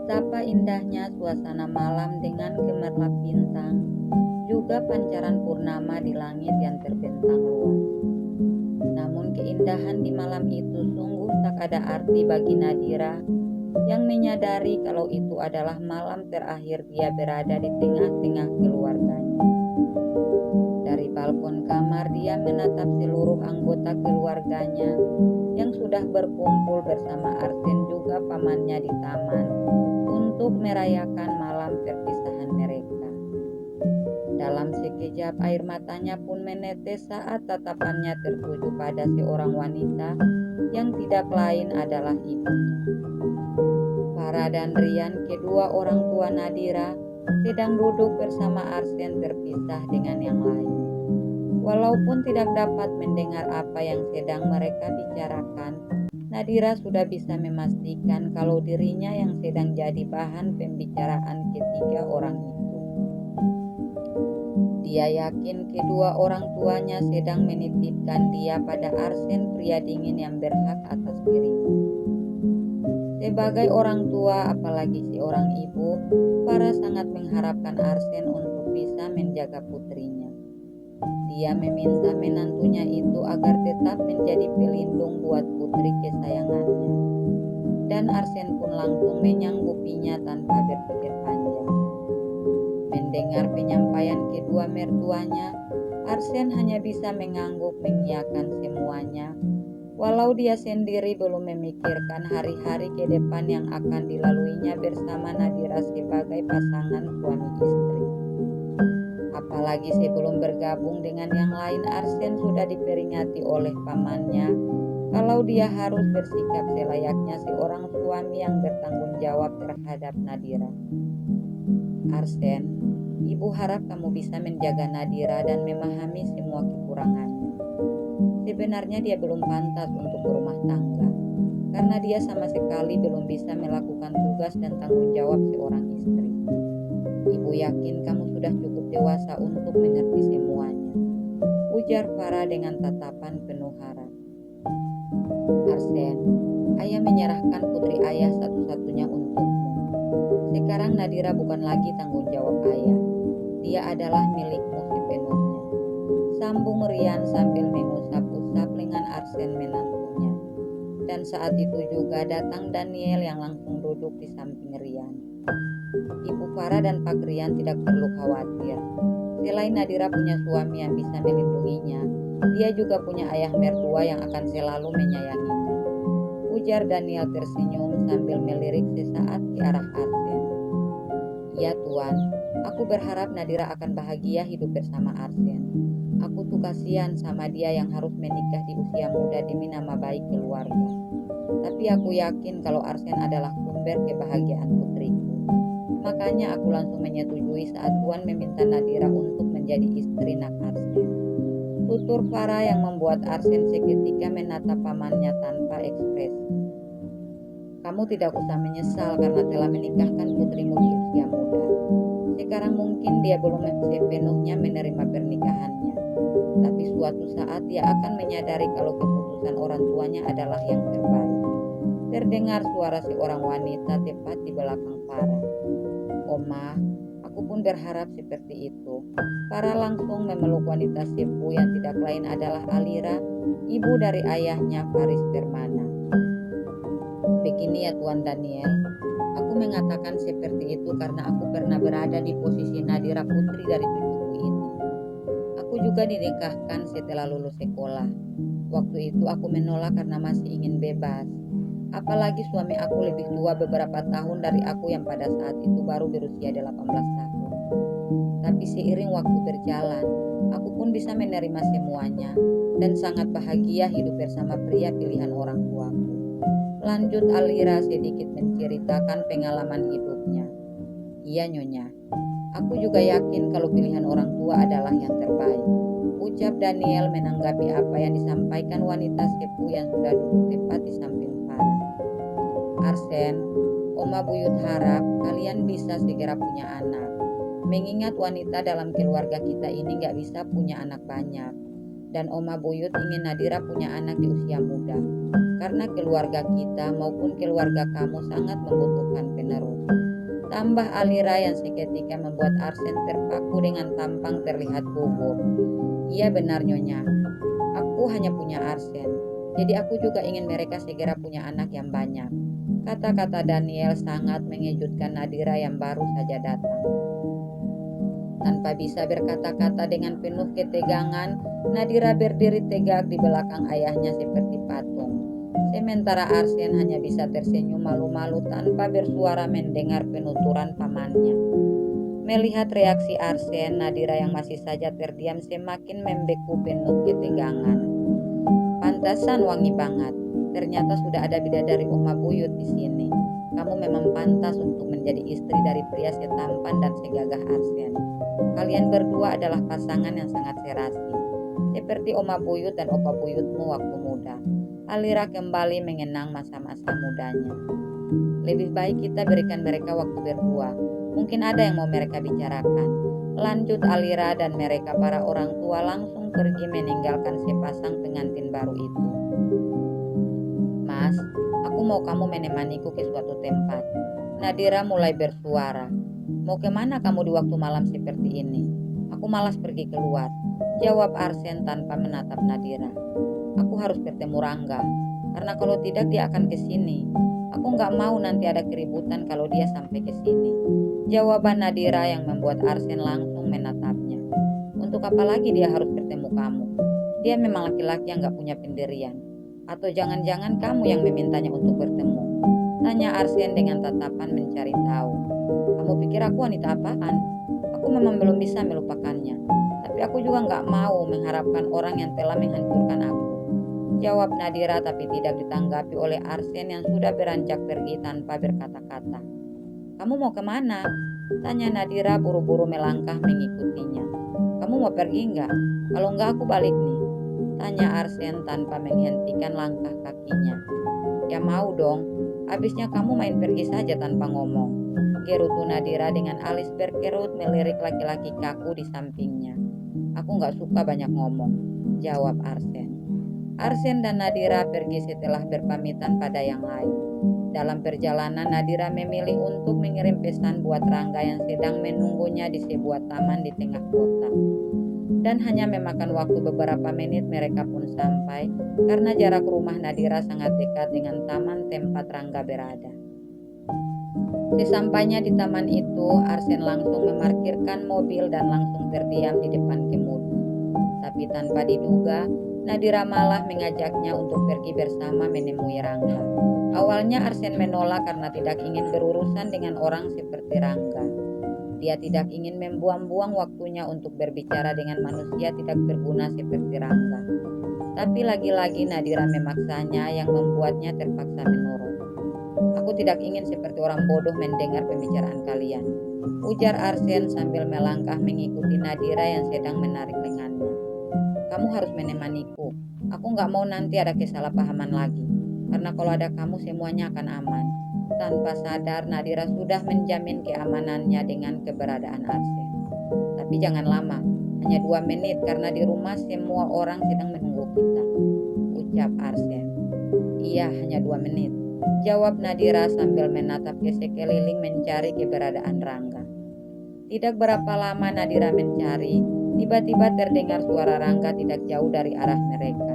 Betapa indahnya suasana malam dengan gemerlap bintang, juga pancaran purnama di langit yang terbentang luas. Namun keindahan di malam itu sungguh tak ada arti bagi Nadira yang menyadari kalau itu adalah malam terakhir dia berada di tengah-tengah keluarganya. Dari balkon kamar dia menatap seluruh anggota keluarganya yang sudah berkumpul bersama Arsen juga pamannya di taman untuk merayakan malam perpisahan mereka. Dalam sekejap air matanya pun menetes saat tatapannya tertuju pada seorang wanita yang tidak lain adalah ibunya. Farah dan Rian, kedua orang tua Nadira, sedang duduk bersama Arsen terpisah dengan yang lain. Walaupun tidak dapat mendengar apa yang sedang mereka bicarakan, Nadira sudah bisa memastikan kalau dirinya yang sedang jadi bahan pembicaraan ketiga orang itu. Dia yakin kedua orang tuanya sedang menitipkan dia pada Arsen, pria dingin yang berhak atas dirinya. Sebagai orang tua, apalagi seorang ibu, Farah sangat mengharapkan Arsen untuk bisa menjaga putrinya. Dia meminta menantunya itu agar tetap menjadi pelindung buat putri kesayangannya. Dan Arsen pun langsung menyanggupinya tanpa berpikir panjang. Mendengar penyampaian kedua mertuanya, Arsen hanya bisa mengangguk mengiyakan semuanya, walau dia sendiri belum memikirkan hari-hari ke depan yang akan dilaluinya bersama Nadira sebagai pasangan suami istri. Apalagi sebelum bergabung dengan yang lain, Arsen sudah diperingati oleh pamannya kalau dia harus bersikap selayaknya seorang suami yang bertanggung jawab terhadap Nadira. Arsen, ibu harap kamu bisa menjaga Nadira dan memahami semua kekurangannya. Sebenarnya dia belum pantas untuk berumah tangga, karena dia sama sekali belum bisa melakukan tugas dan tanggung jawab seorang istri. Ibu yakin kamu sudah cukup dewasa untuk mengerti semuanya, ujar Farah dengan tatapan penuh harap. Arsen, ayah menyerahkan putri ayah satu-satunya untukmu. Sekarang Nadira bukan lagi tanggung jawab ayah. Dia adalah milikmu sepenuhnya. Sambung Rian sambil mengusap-usap lengan Arsen menantunya. Dan saat itu juga datang Daniel yang langsung duduk di samping Rian. Ibu Farah dan Pak Rian tidak perlu khawatir. Selain Nadira punya suami yang bisa melindunginya, dia juga punya ayah mertua yang akan selalu menyayanginya, ujar Daniel tersenyum sambil melirik sesaat ke arah Arsen. Ya Tuan, aku berharap Nadira akan bahagia hidup bersama Arsen. Aku tuh kasihan sama dia yang harus menikah di usia muda demi nama baik keluarga. Tapi aku yakin kalau Arsen adalah sumber kebahagiaan putriku. Makanya aku langsung menyetujui saat Tuan meminta Nadira untuk menjadi istri nak Arsen. Tutur Farah yang membuat Arsen seketika menatap pamannya tanpa ekspresi. Kamu tidak usah menyesal karena telah menikahkan putrimu di usia muda. Sekarang mungkin dia belum sepenuhnya menerima pernikahannya. Tapi suatu saat dia akan menyadari kalau keputusan orang tuanya adalah yang terbaik. Terdengar suara seorang wanita tepat di belakang Farah. Oma, aku pun berharap seperti itu. Farah langsung memeluk wanita sepuh yang tidak lain adalah Alira, ibu dari ayahnya Faris Permana. Begini ya Tuan Daniel, aku mengatakan seperti itu karena aku pernah berada di posisi Nadira putri dari cucuku ini. Aku juga dinikahkan setelah lulus sekolah. Waktu itu aku menolak karena masih ingin bebas. Apalagi suami aku lebih tua beberapa tahun dari aku yang pada saat itu baru berusia 18 tahun. Tapi seiring waktu berjalan, aku pun bisa menerima semuanya dan sangat bahagia hidup bersama pria pilihan orang tuaku. Lanjut Alira sedikit menceritakan pengalaman hidupnya. Iya Nyonya, aku juga yakin kalau pilihan orang tua adalah yang terbaik, ucap Daniel menanggapi apa yang disampaikan wanita sepuh yang sudah duduk tepat di samping Farah. Arsen, Oma Buyut harap kalian bisa segera punya anak. Mengingat wanita dalam keluarga kita ini gak bisa punya anak banyak. dan Oma Buyut ingin Nadira punya anak di usia muda. Karena keluarga kita maupun keluarga kamu sangat membutuhkan penerus. Tambah Alira yang seketika membuat Arsen terpaku dengan tampang terlihat gugup. Iya benar Nyonya, aku hanya punya Arsen. Jadi aku juga ingin mereka segera punya anak yang banyak. Kata-kata Daniel sangat mengejutkan Nadira yang baru saja datang. Tanpa bisa berkata-kata dengan penuh ketegangan, Nadira berdiri tegak di belakang ayahnya seperti patung. Sementara Arsen hanya bisa tersenyum malu-malu tanpa bersuara mendengar penuturan pamannya. Melihat reaksi Arsen, Nadira yang masih saja terdiam semakin membeku penuh ketegangan. Pantasan wangi banget. Ternyata sudah ada bidadari Oma Buyut di sini. Kamu memang pantas untuk menjadi istri dari pria setampan dan segagah Arsen. Kalian berdua adalah pasangan yang sangat serasi, seperti Oma Buyut dan Opa Buyutmu waktu muda. Alira kembali mengenang masa-masa mudanya. Lebih baik kita berikan mereka waktu berdua. Mungkin ada yang mau mereka bicarakan. Lanjut Alira, dan mereka para orang tua langsung pergi meninggalkan sepasang pengantin baru itu. Mas, aku mau kamu menemaniku ke suatu tempat. Nadira mulai bersuara. Mau kemana kamu di waktu malam seperti ini? Aku malas pergi keluar, jawab Arsen tanpa menatap Nadira. Aku harus bertemu Rangga, karena kalau tidak dia akan ke sini. Aku nggak mau nanti ada keributan kalau dia sampai ke sini. Jawaban Nadira yang membuat Arsen langsung menatapnya. Untuk apa lagi dia harus bertemu kamu? Dia memang laki-laki yang nggak punya pendirian. Atau jangan-jangan kamu yang memintanya untuk bertemu? Tanya Arsen dengan tatapan mencari tahu. Kamu pikir aku wanita apaan? Aku memang belum bisa melupakannya. Tapi aku juga nggak mau mengharapkan orang yang telah menghancurkan aku. Jawab Nadira, tapi tidak ditanggapi oleh Arsen yang sudah beranjak pergi tanpa berkata-kata. Kamu mau kemana? Tanya Nadira buru-buru melangkah mengikutinya. Kamu mau pergi nggak? Kalau nggak aku balik nih. Tanya Arsen tanpa menghentikan langkah kakinya. Ya mau dong, habisnya kamu main pergi saja tanpa ngomong. Gerutu Nadira dengan alis berkerut melirik laki-laki kaku di sampingnya. Aku nggak suka banyak ngomong, jawab Arsen. Arsen dan Nadira pergi setelah berpamitan pada yang lain. Dalam perjalanan, Nadira memilih untuk mengirim pesan buat Rangga yang sedang menunggunya di sebuah taman di tengah kota. Dan hanya memakan waktu beberapa menit mereka pun sampai, karena jarak rumah Nadira sangat dekat dengan taman tempat Rangga berada. Sesampainya di taman itu, Arsen langsung memarkirkan mobil dan langsung terdiam di depan kemudi. Tapi tanpa diduga, Nadira malah mengajaknya untuk pergi bersama menemui Rangga. Awalnya Arsen menolak karena tidak ingin berurusan dengan orang seperti Rangga. Dia tidak ingin membuang-buang waktunya untuk berbicara dengan manusia tidak berguna seperti Rangga. Tapi lagi-lagi Nadira memaksanya yang membuatnya terpaksa menurut. Aku tidak ingin seperti orang bodoh mendengar pembicaraan kalian, ujar Arsen sambil melangkah mengikuti Nadira yang sedang menarik lengannya. Kamu harus menemaniku. Aku nggak mau nanti ada kesalahpahaman lagi. Karena kalau ada kamu semuanya akan aman. Tanpa sadar Nadira sudah menjamin keamanannya dengan keberadaan Arsen. Tapi jangan lama, hanya 2 menit karena di rumah semua orang sedang menunggu kita, ucap Arsen. Iya, hanya 2 menit, jawab Nadira sambil menatap ke sekeliling mencari keberadaan Rangga. Tidak berapa lama Nadira mencari, tiba-tiba terdengar suara Rangga tidak jauh dari arah mereka.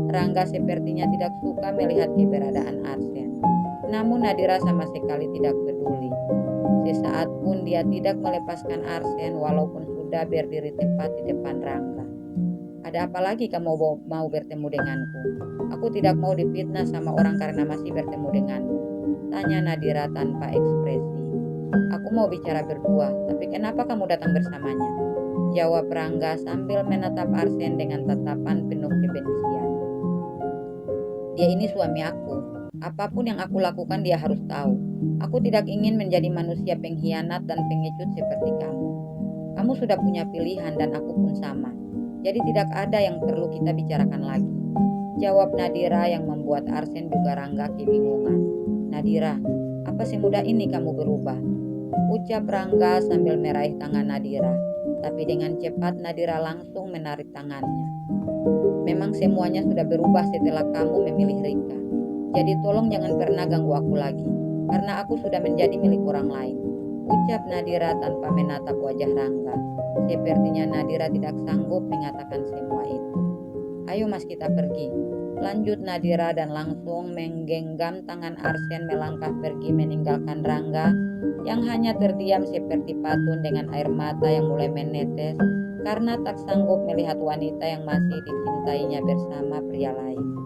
Rangga sepertinya tidak suka melihat keberadaan Arsen. Namun Nadira sama sekali tidak peduli. Sesaat pun dia tidak melepaskan Arsen walaupun sudah berdiri tepat di depan Rangga. Ada apa lagi kamu mau bertemu denganku? Aku tidak mau difitnah sama orang karena masih bertemu denganmu, tanya Nadira tanpa ekspresi. Aku mau bicara berdua, tapi kenapa kamu datang bersamanya? Jawab Rangga sambil menatap Arsen dengan tatapan penuh kebencian. Dia ini suami aku. Apapun yang aku lakukan dia harus tahu. Aku tidak ingin menjadi manusia pengkhianat dan pengecut seperti kamu. Kamu sudah punya pilihan dan aku pun sama. Jadi tidak ada yang perlu kita bicarakan lagi, jawab Nadira yang membuat Arsen juga Rangga kebingungan. Nadira, apa semudah ini kamu berubah? Ucap Rangga sambil meraih tangan Nadira. Tapi dengan cepat Nadira langsung menarik tangannya. Memang semuanya sudah berubah setelah kamu memilih Rika. Jadi tolong jangan pernah ganggu aku lagi, karena aku sudah menjadi milik orang lain. Ucap Nadira tanpa menatap wajah Rangga. Sepertinya Nadira tidak sanggup mengatakan semua itu. Ayo mas kita pergi. Lanjut Nadira dan langsung menggenggam tangan Arsen melangkah pergi meninggalkan Rangga yang hanya terdiam seperti patung dengan air mata yang mulai menetes karena tak sanggup melihat wanita yang masih dicintainya bersama pria lain.